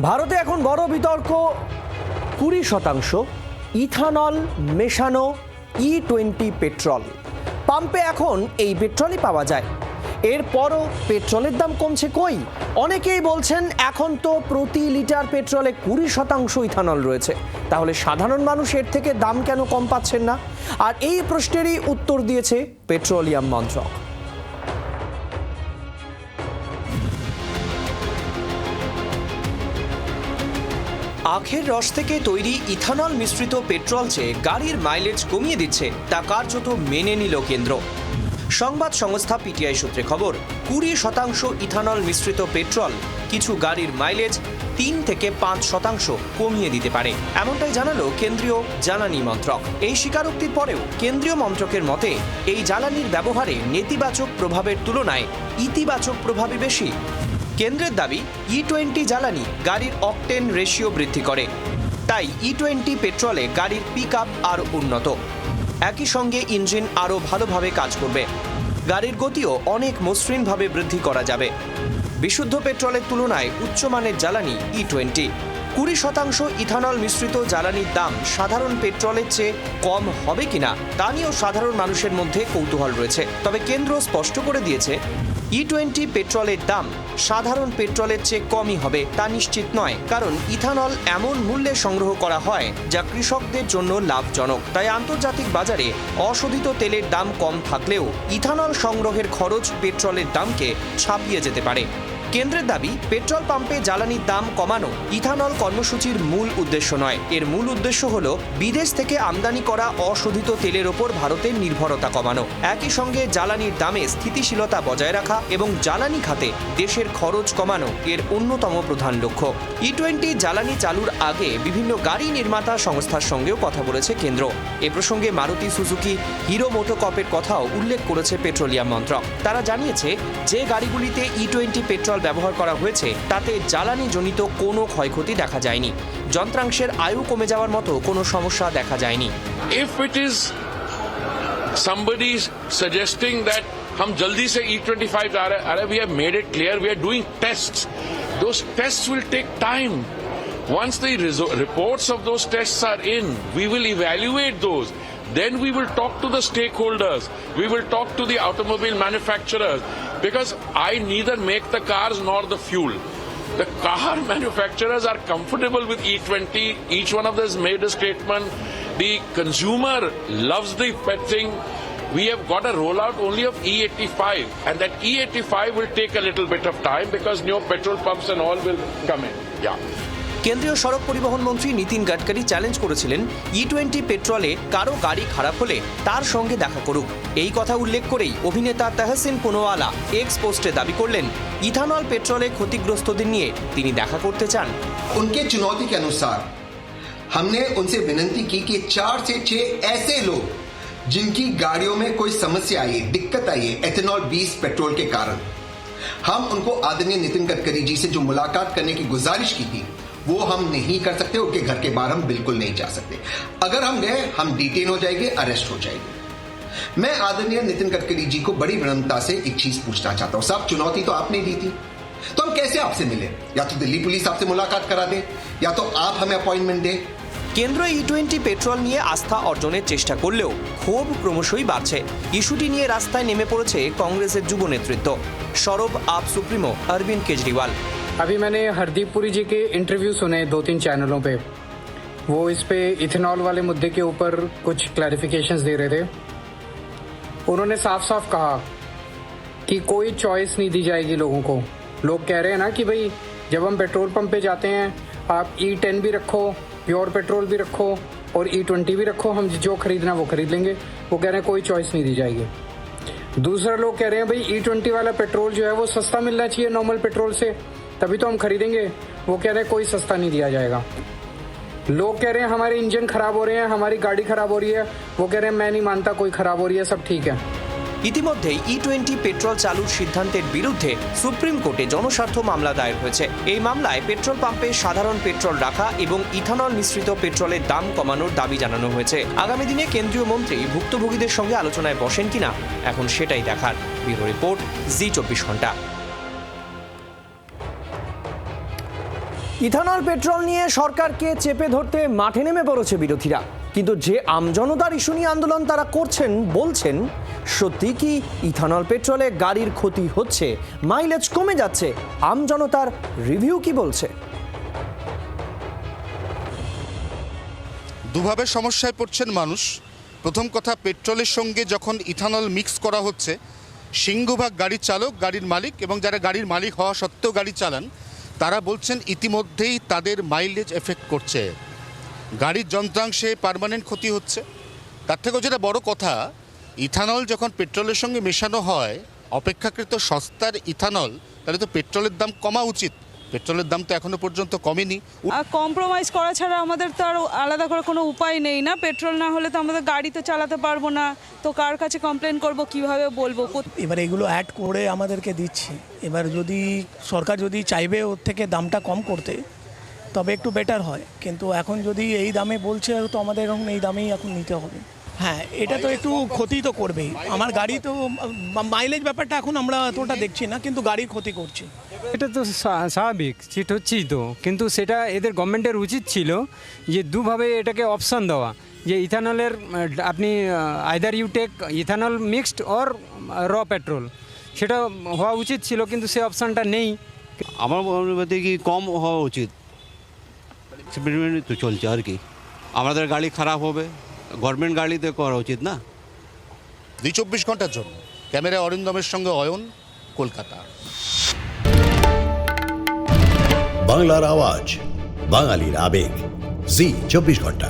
ভারতে এখন বড় বিতর্ক 20% ইথানল মেশানো E20 পেট্রোল। পাম্পে এখন এই পেট্রোলই পাওয়া যায়। এরপরও পেট্রোলের দাম কমছে কই? অনেকেই বলছেন এখন তো প্রতি লিটার পেট্রোলে 20% ইথানল রয়েছে, তাহলে সাধারণ মানুষ এর থেকে দাম কেন কম পাচ্ছেন না? আর এই প্রশ্নেরই উত্তর দিয়েছে পেট্রোলিয়াম মন্ত্রক। আখের রস থেকে তৈরি ইথানল মিশ্রিত পেট্রোল যে গাড়ির মাইলেজ কমিয়ে দিচ্ছে তা কার্যত মেনে নিল কেন্দ্র। সংবাদ সংস্থা পিটিআই সূত্রে খবর, 20% ইথানল মিশ্রিত পেট্রোল কিছু গাড়ির মাইলেজ 3 থেকে 5% কমিয়ে দিতে পারে, এমনটাই জানালো কেন্দ্রীয় জ্বালানি মন্ত্রক। এই স্বীকারোক্তির পরেও কেন্দ্রীয় মন্ত্রকের মতে এই জ্বালানির ব্যবহারে নেতিবাচক প্রভাবের তুলনায় ইতিবাচক প্রভাবই বেশি। কেন্দ্রের দাবি, E20 জ্বালানি গাড়ির অকটেন রেশিও বৃদ্ধি করে, তাই E20 পেট্রোলে গাড়ির পিকআপ আরও উন্নত। একই সঙ্গে ইঞ্জিন আরও ভালোভাবে কাজ করবে, গাড়ির গতিও অনেক মসৃণভাবে বৃদ্ধি করা যাবে। বিশুদ্ধ পেট্রোলের তুলনায় উচ্চমানের জ্বালানি E20। 20% ইথানল মিশ্রিত জ্বালানির দাম সাধারণ পেট্রোলের চেয়ে কম হবে কিনা তা নিয়েও সাধারণ মানুষের মধ্যে কৌতূহল রয়েছে। তবে কেন্দ্র স্পষ্ট করে দিয়েছে, E20 পেট্রোলের দাম সাধারণ পেট্রোলের চেয়ে কমই হবে তা নিশ্চিত নয়, কারণ ইথানল এমন মূল্যে সংগ্রহ করা হয় যা কৃষকদের জন্য লাভজনক। তাই আন্তর্জাতিক বাজারে অশোধিত তেলের দাম কম থাকলেও ইথানল সংগ্রহের খরচ পেট্রোলের দামকে ছাপিয়ে যেতে পারে। কেন্দ্রের দাবি, পেট্রোল পাম্পে জ্বালানির দাম কমানো ইথানল কর্মসূচির মূল উদ্দেশ্য নয়। এর মূল উদ্দেশ্য হল বিদেশ থেকে আমদানি করা অশোধিত তেলের ওপর ভারতের নির্ভরতা কমানো, একই সঙ্গে জ্বালানির দামে স্থিতিশীলতা বজায় রাখা এবং জ্বালানি খাতে দেশের খরচ কমানো এর অন্যতম প্রধান লক্ষ্য। E20 জ্বালানি চালুর আগে বিভিন্ন গাড়ি নির্মাতা সংস্থার সঙ্গেও কথা বলেছে কেন্দ্র। এ প্রসঙ্গে মারুতি সুজুকি, হিরো মোটোকর্পের কথাও উল্লেখ করেছে পেট্রোলিয়াম মন্ত্রক। তারা জানিয়েছে, যে গাড়িগুলিতে E20 পেট্রোল ব্যবহার করা হয়েছে তাতে জ্বালানি জনিত কোনো ক্ষয়ক্ষতি দেখা যায়নি, যন্ত্রাংশের আয়ু কমে যাওয়ার মতো কোনো সমস্যা দেখা যায়নি। If it is somebody suggesting that हम जल्दी से E25 आ रहे, we have made it clear we are doing tests. Those tests will take time. Once the reports of those tests are in, we will evaluate those. Then we will talk to the stakeholders. We will talk to the automobile manufacturers, because I neither make the cars nor the fuel. The car manufacturers are comfortable with E20. Each one of them has made a statement. The consumer loves the thing. We have got a rollout only of E85, and that E85 will take a little bit of time because new petrol pumps and all will come in. Yeah. কেন্দ্রীয় সড়ক পরিবহন মন্ত্রী Nitin Gadkari challenge করেছিলেন, E20 পেট্রোলে কারো গাড়ি খারাপ হলে তার সঙ্গে দেখা করুক। এই কথা উল্লেখ করেই অভিনেতা তহসিন পুনওয়ালা এক্স পোস্টে দাবি করলেন, ইথানল পেট্রোলে ক্ষতিগ্রস্তদের নিয়ে তিনি দেখা করতে চান। उनके चुनौती के अनुसार हमने उनसे विनती की कि 4 से 6 ऐसे लोग जिनकी गाड़ियों में कोई समस्या आई, दिक्कत आई है एथेनॉल 20 पेट्रोल के कारण, हम उनको आदरणीय नितिन गडकरी जी से जो मुलाकात करने की गुजारिश की थी वो हम नहीं कर सकते। उनके घर के बाहर हम बिल्कुल नहीं जा सकते। अगर हम गए हम डिटेन हो जाएंगे, अरेस्ट हो जाएंगे। मैं आदरणीय नितिन गडकरी जी को बड़ी विनम्रता से एक चीज पूछना चाहता हूं, साहब चुनौती तो आपने दी थी, तो हम कैसे आपसे मिले? या तो दिल्ली पुलिस आपसे मुलाकात करा दे, या तो आप हमें अपॉइंटमेंट दे। কেন্দ্র E20 পেট্রোল নিয়ে আস্থা অর্জনের চেষ্টা করলেও ক্ষোভ ক্রমশই বাড়ছে। ইস্যুটি নিয়ে রাস্তায় নেমে পড়েছে কংগ্রেসের যুব নেতৃত্ব। সরব আপ সুপ্রিমো অরবিন্দ কেজরিওয়াল। अभी मैंने हरदीप पुरी जी के इंटरव्यू सुने 2-3 चैनलों पे, वो इस पे इथेनॉल वाले मुद्दे के ऊपर कुछ क्लैरिफिकेशंस दे रहे थे। उन्होंने साफ साफ कहा कि कोई चॉइस नहीं दी जाएगी लोगों को। लोग कह रहे हैं ना कि भाई जब हम पेट्रोल पंप पे जाते हैं आप E10 भी रखो, प्योर पेट्रोल भी रखो और E20 भी रखो, हम जो खरीदना वो खरीद लेंगे। वो कह रहे हैं कोई चॉइस नहीं दी जाएगी। दूसरा लोग कह रहे हैं भाई E20 वाला पेट्रोल जो है वो सस्ता मिलना चाहिए नॉर्मल पेट्रोल से, तभी तो हम खरीदेंगे। वो कह रहे हैं कोई सस्ता नहीं दिया जाएगा। लोग कह रहे हैं हमारे इंजन खराब हो रहे हैं, हमारी गाड़ी खराब हो रही है। वो कह रहे हैं मैं नहीं मानता कोई खराब हो रही है, सब ठीक है। ইতিমধ্যেই E20 পেট্রোল চালুর সিদ্ধান্তের বিরুদ্ধে সুপ্রিম কোর্টে জনস্বার্থ মামলা দায়ের হয়েছে। এই মামলায় পেট্রোল পাম্পে সাধারণ পেট্রোল রাখা এবং ইথানল মিশ্রিত পেট্রোলের দাম কমানোর দাবি জানানো হয়েছে। আগামী দিনে কেন্দ্রীয় মন্ত্রী ভুক্তভোগীদের সঙ্গে আলোচনায় বসেন কিনা এখন সেটাই দেখার। ব্যুরো রিপোর্ট, জি 24 ঘন্টা। ইথানল পেট্রোল নিয়ে সরকারকে চেপে ধরতে মাঠে নেমে পড়েছে বিরোধীরা, কিন্তু যে আমজনতার ইস্যু নিয়ে আন্দোলন তারা করছেন বলছেন, সত্যি কি ইথানল পেট্রোলে গাড়ির ক্ষতি হচ্ছে, মাইলেজ কমে যাচ্ছে? আমজনতার রিভিউ কি বলছে? দুভাবে সমস্যায় পড়ছেন মানুষ। প্রথম কথা, পেট্রোলের সঙ্গে যখন ইথানল মিক্স করা হচ্ছে, সিংহভাগ গাড়ির চালক, গাড়ির মালিক এবং যারা গাড়ির মালিক হওয়া সত্ত্বেও গাড়ি চালান, তারা বলছেন ইতিমধ্যেই তাদের মাইলেজ এফেক্ট করছে, গাড়ির যন্ত্রাংশে পার্মানেন্ট ক্ষতি হচ্ছে। তার থেকেও যেটা বড় কথা, ইথানল যখন পেট্রোলের সঙ্গে মেশানো হয় অপেক্ষাকৃত সস্তার ইথানল, তাহলে তো পেট্রোলের দাম কমা উচিত। পেট্রোলের দাম তো এখনো পর্যন্ত কমেনি। কম্প্রোমাইজ করা ছাড়া আমাদের তো আর আলাদা করে কোনো উপায় নেই না। পেট্রোল না হলে তো আমাদের গাড়ি তো চালাতে পারবো না, তো কার কাছে কমপ্লেন করব, কিভাবে বলবো? এবার এগুলো অ্যাড করে আমাদেরকে দিচ্ছে। এবার যদি সরকার যদি চাইবে ওর থেকে দামটা কম করতে, তবে একটু বেটার হয়, কিন্তু এখন যদি এই দামে বলছে তো আমাদের এখন এই দামেই এখন নিতে হবে। হ্যাঁ, এটা তো একটু ক্ষতি তো করবেই। আমার গাড়ি তো মাইলেজ ব্যাপারটা এখন আমরা এতটা দেখছি না, কিন্তু গাড়ির ক্ষতি করছে। এটা তো স্বাভাবিক, সিট হচ্ছেই তো, কিন্তু সেটা এদের গভর্নমেন্টের উচিত ছিল যে দুভাবে এটাকে অপশান দেওয়া, যে ইথানলের আপনি either you take ethanol mixed or raw petrol, সেটা হওয়া উচিত ছিল, কিন্তু সে অপশানটা নেই। আমার মতে কি কম হওয়া উচিত, তো চলছে আর কি। আমাদের গাড়ি খারাপ হবে, গভর্নমেন্ট গাড়িতে করা উচিত না। 24 ঘন্টার জন্য ক্যামেরা অরিন্দমের সঙ্গে অয়ন, কলকাতা। বাংলার আওয়াজ, বাঙালির আবেগ, জি 24 ঘন্টা।